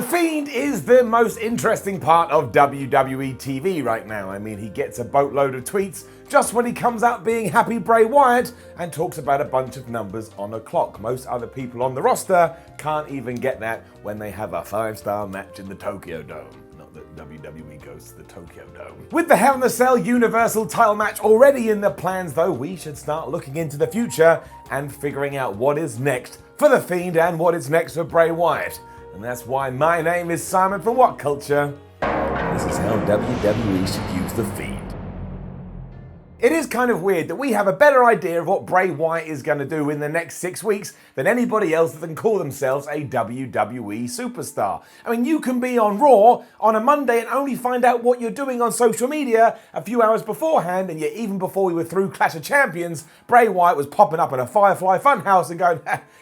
The Fiend is the most interesting part of WWE TV right now. I mean, he gets a boatload of tweets just when he comes out being happy Bray Wyatt and talks about a bunch of numbers on a clock. Most other people on the roster can't even get that when they have a 5-star match in the Tokyo Dome. Not that WWE goes to the Tokyo Dome. With the Hell in a Cell Universal title match already in the plans though, we should start looking into the future and figuring out what is next for The Fiend and what is next for Bray Wyatt. And that's why my name is Simon from What Culture. This is how WWE should use The Fiend. It is kind of weird that we have a better idea of what Bray Wyatt is going to do in the next 6 weeks than anybody else that can call themselves a WWE superstar. I mean, you can be on Raw on a Monday and only find out what you're doing on social media a few hours beforehand, and yet even before we were through Clash of Champions, Bray Wyatt was popping up in a Firefly Funhouse and going,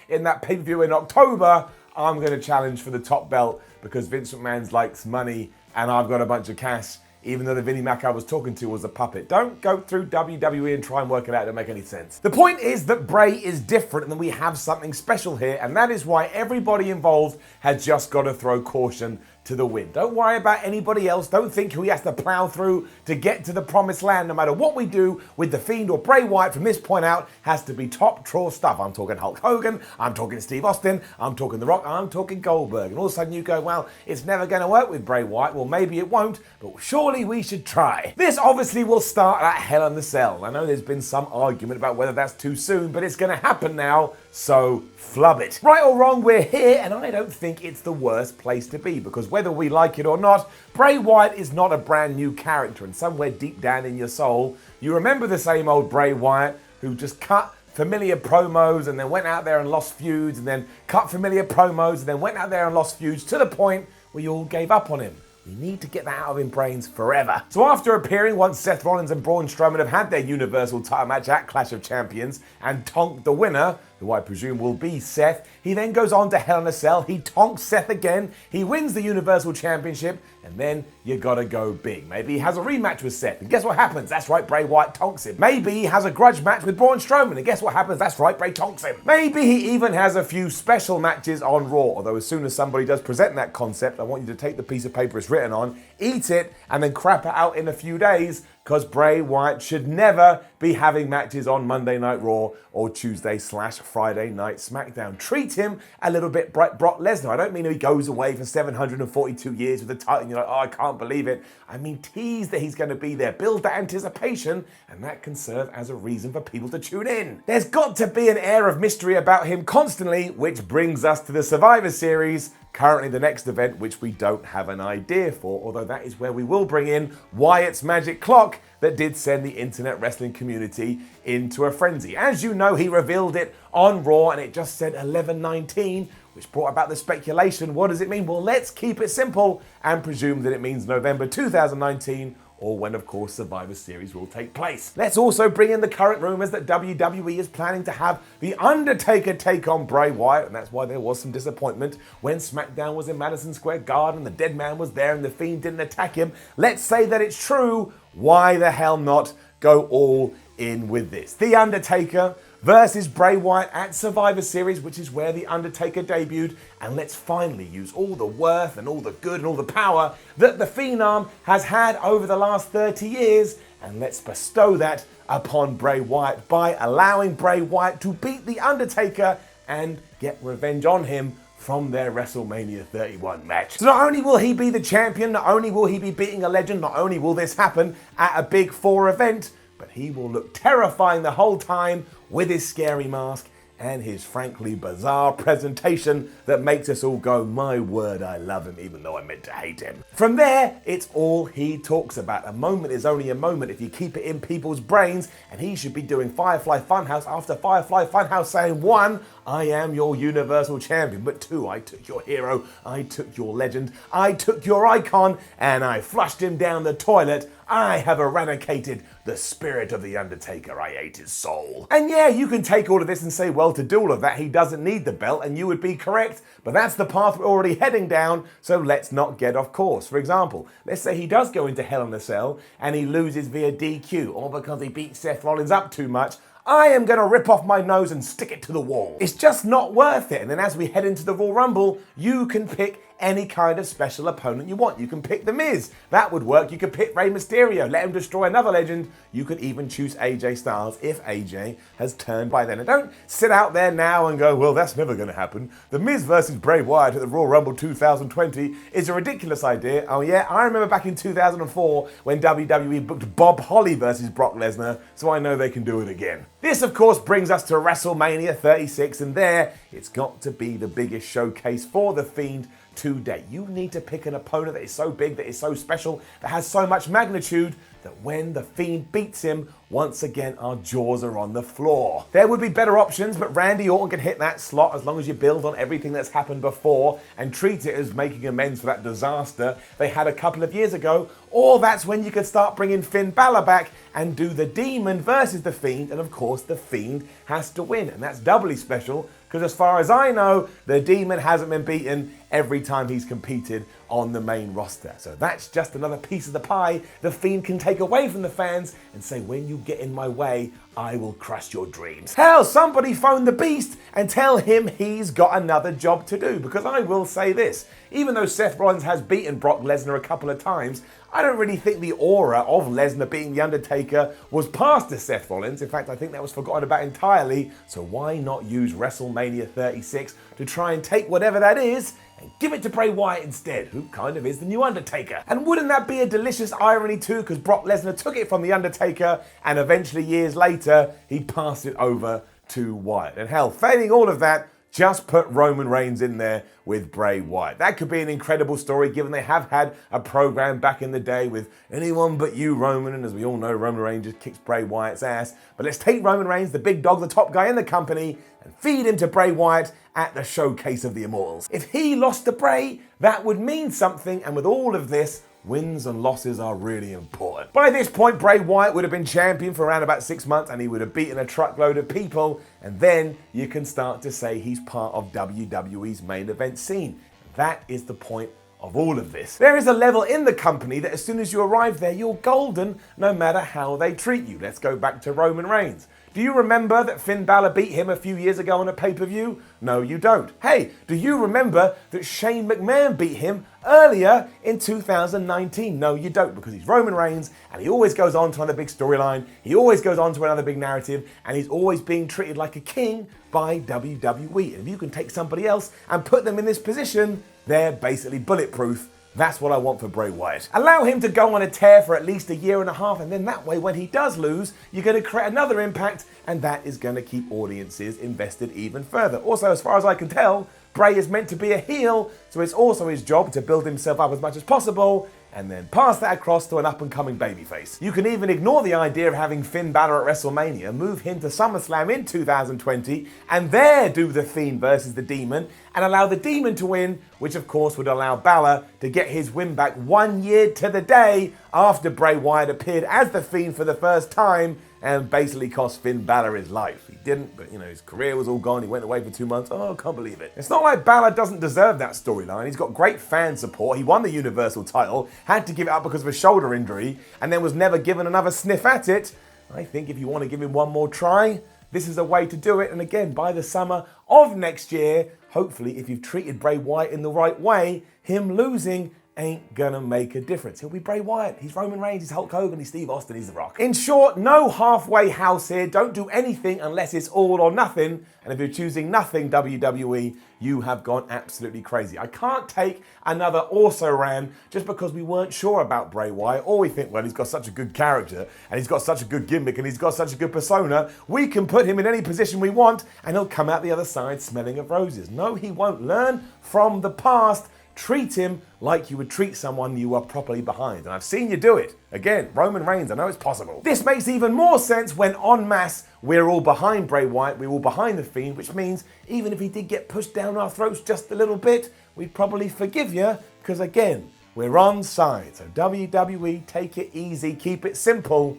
in that pay-per-view in October, I'm going to challenge for the top belt because Vince McMahon likes money and I've got a bunch of cash, even though the Vinnie Mac I was talking to was a puppet. Don't go through WWE and try and work it out. It don't make any sense. The point is that Bray is different and that we have something special here, and that is why everybody involved has just got to throw caution to the wind. Don't worry about anybody else. Don't think who he has to plow through to get to the promised land. No matter what we do with The Fiend or Bray Wyatt from this point out has to be top drawer stuff. I'm talking Hulk Hogan, I'm talking Steve Austin, I'm talking The Rock, I'm talking Goldberg. And all of a sudden you go, well, it's never going to work with Bray Wyatt. Well, maybe it won't, but surely we should try. This obviously will start at Hell in a Cell. I know there's been some argument about whether that's too soon, but it's going to happen now, so flub it. Right or wrong, we're here, and I don't think it's the worst place to be, because whether we like it or not, Bray Wyatt is not a brand new character, and somewhere deep down in your soul, you remember the same old Bray Wyatt who just cut familiar promos and then went out there and lost feuds, and then cut familiar promos and then went out there and lost feuds to the point where you all gave up on him. We need to get that out of him brains forever. So after appearing once Seth Rollins and Braun Strowman have had their Universal title match at Clash of Champions and tonked the winner, who I presume will be Seth, he then goes on to Hell in a Cell, he tonks Seth again, he wins the Universal Championship, and then you gotta go big. Maybe he has a rematch with Seth, and guess what happens? That's right, Bray Wyatt tonks him. Maybe he has a grudge match with Braun Strowman, and guess what happens? That's right, Bray tonks him. Maybe he even has a few special matches on Raw, although as soon as somebody does present that concept, I want you to take the piece of paper it's written on, eat it, and then crap it out in a few days, because Bray Wyatt should never be having matches on Monday Night Raw or Tuesday/Friday Night SmackDown. Treat him a little bit Brock Lesnar. I don't mean he goes away for 742 years with the title and you're like, oh, I can't believe it. I mean, tease that he's going to be there. Build that anticipation, and that can serve as a reason for people to tune in. There's got to be an air of mystery about him constantly, which brings us to the Survivor Series, currently the next event, which we don't have an idea for, although that is where we will bring in Wyatt's magic clock that did send the internet wrestling community into a frenzy. As you know, he revealed it on Raw and it just said 11/19, which brought about the speculation. What does it mean? Well, let's keep it simple and presume that it means November 2019, or when, of course, Survivor Series will take place. Let's also bring in the current rumors that WWE is planning to have The Undertaker take on Bray Wyatt, and that's why there was some disappointment when SmackDown was in Madison Square Garden, the dead man was there and the Fiend didn't attack him. Let's say that it's true. Why the hell not go all in with this? The Undertaker versus Bray Wyatt at Survivor Series, which is where The Undertaker debuted, and let's finally use all the worth and all the good and all the power that the Phenom has had over the last 30 years, and let's bestow that upon Bray Wyatt by allowing Bray Wyatt to beat The Undertaker and get revenge on him from their WrestleMania 31 match. So not only will he be the champion, not only will he be beating a legend, not only will this happen at a Big Four event, but he will look terrifying the whole time with his scary mask and his frankly bizarre presentation that makes us all go, my word, I love him, even though I meant to hate him. From there, it's all he talks about. A moment is only a moment if you keep it in people's brains, and he should be doing Firefly Funhouse after Firefly Funhouse saying, 1, I am your Universal Champion, but 2, I took your hero, I took your legend, I took your icon, and I flushed him down the toilet. I have eradicated the spirit of The Undertaker. I ate his soul. And yeah, you can take all of this and say, well, to do all of that, he doesn't need the belt, and you would be correct, but that's the path we're already heading down, so let's not get off course. For example, let's say he does go into Hell in a Cell, and he loses via DQ, or because he beat Seth Rollins up too much. I am going to rip off my nose and stick it to the wall. It's just not worth it. And then as we head into the Royal Rumble, you can pick any kind of special opponent you want. You can pick The Miz. That would work. You could pick Rey Mysterio. Let him destroy another legend. You could even choose AJ Styles if AJ has turned by then. And don't sit out there now and go, well, that's never going to happen. The Miz versus Bray Wyatt at the Royal Rumble 2020 is a ridiculous idea. Oh yeah, I remember back in 2004 when WWE booked Bob Holly versus Brock Lesnar, so I know they can do it again. This, of course, brings us to WrestleMania 36, and there, it's got to be the biggest showcase for The Fiend to date. You need to pick an opponent that is so big, that is so special, that has so much magnitude, that when The Fiend beats him, once again our jaws are on the floor. There would be better options, but Randy Orton can hit that slot as long as you build on everything that's happened before and treat it as making amends for that disaster they had a couple of years ago. Or that's when you could start bringing Finn Balor back and do the Demon versus The Fiend, and of course The Fiend has to win, and that's doubly special because as far as I know, the Demon hasn't been beaten every time he's competed on the main roster. So that's just another piece of the pie The Fiend can take away from the fans and say, when you get in my way, I will crush your dreams. Hell, somebody phone the Beast and tell him he's got another job to do, because I will say this, even though Seth Rollins has beaten Brock Lesnar a couple of times, I don't really think the aura of Lesnar beating The Undertaker was passed to Seth Rollins. In fact, I think that was forgotten about entirely. So why not use WrestleMania 36 to try and take whatever that is and give it to Bray Wyatt instead, who kind of is the new Undertaker. And wouldn't that be a delicious irony too, because Brock Lesnar took it from The Undertaker and eventually years later, he passed it over to Wyatt. And hell, failing all of that, just put Roman Reigns in there with Bray Wyatt. That could be an incredible story, given they have had a program back in the day with anyone but you, Roman, and as we all know, Roman Reigns just kicks Bray Wyatt's ass. But let's take Roman Reigns, the big dog, the top guy in the company, and feed him to Bray Wyatt at the Showcase of the Immortals. If he lost to Bray, that would mean something, and with all of this, wins and losses are really important. By this point, Bray Wyatt would have been champion for around about 6 months and he would have beaten a truckload of people, and then you can start to say he's part of WWE's main event scene. That is the point of all of this. There is a level in the company that as soon as you arrive there, you're golden no matter how they treat you. Let's go back to Roman Reigns. Do you remember that Finn Balor beat him a few years ago on a pay-per-view? No, you don't. Hey, do you remember that Shane McMahon beat him earlier in 2019? No, you don't, because he's Roman Reigns and he always goes on to another big storyline, he always goes on to another big narrative, and he's always being treated like a king by WWE. And if you can take somebody else and put them in this position, they're basically bulletproof. That's what I want for Bray Wyatt. Allow him to go on a tear for at least a year and a half, and then that way, when he does lose, you're going to create another impact, and that is going to keep audiences invested even further. Also, as far as I can tell, Bray is meant to be a heel, so it's also his job to build himself up as much as possible, and then pass that across to an up-and-coming babyface. You can even ignore the idea of having Finn Balor at WrestleMania, move him to SummerSlam in 2020, and there do the Fiend versus the Demon, and allow the Demon to win, which of course would allow Balor to get his win back 1 year to the day after Bray Wyatt appeared as the Fiend for the first time, and basically cost Finn Balor his life. He didn't, but his career was all gone. He went away for 2 months. Oh, I can't believe it. It's not like Balor doesn't deserve that storyline. He's got great fan support. He won the Universal title, had to give it up because of a shoulder injury, and then was never given another sniff at it. I think if you want to give him one more try, this is a way to do it. And again, by the summer of next year, hopefully, if you've treated Bray Wyatt in the right way, him losing ain't gonna make a difference. He'll be Bray Wyatt, he's Roman Reigns, he's Hulk Hogan, he's Steve Austin, he's The Rock. In short, no halfway house here. Don't do anything unless it's all or nothing. And if you're choosing nothing, WWE, you have gone absolutely crazy. I can't take another also-ran just because we weren't sure about Bray Wyatt, or we think, well, he's got such a good character and he's got such a good gimmick and he's got such a good persona, we can put him in any position we want and he'll come out the other side smelling of roses. No, he won't. Learn from the past. Treat him like you would treat someone you are properly behind. And I've seen you do it. Again, Roman Reigns, I know it's possible. This makes even more sense when en masse we're all behind Bray Wyatt, we're all behind The Fiend, which means even if he did get pushed down our throats just a little bit, we'd probably forgive you, because again, we're on side. So WWE, take it easy, keep it simple.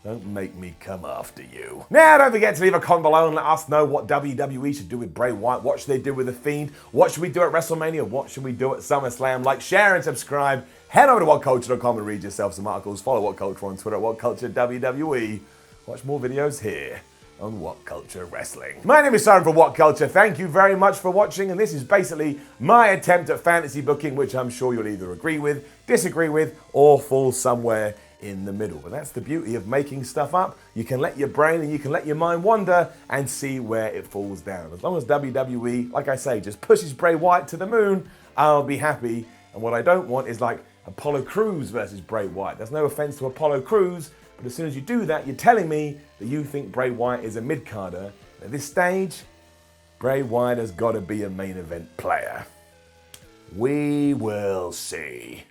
Don't make me come after you. Now, don't forget to leave a comment below and let us know what WWE should do with Bray Wyatt. What should they do with The Fiend? What should we do at WrestleMania? What should we do at SummerSlam? Like, share, and subscribe. Head over to whatculture.com and read yourself some articles. Follow What Culture on Twitter at WhatCultureWWE. Watch more videos here. on What Culture Wrestling. My name is Simon from What Culture. Thank you very much for watching, and this is basically my attempt at fantasy booking, which I'm sure you'll either agree with, disagree with, or fall somewhere in the middle. But that's the beauty of making stuff up. You can let your brain and you can let your mind wander and see where it falls down. As long as WWE, like I say, just pushes Bray Wyatt to the moon, I'll be happy. And what I don't want is like Apollo Crews versus Bray Wyatt. There's no offense to Apollo Crews, but as soon as you do that, you're telling me that you think Bray Wyatt is a mid-carder. At this stage, Bray Wyatt has got to be a main event player. We will see.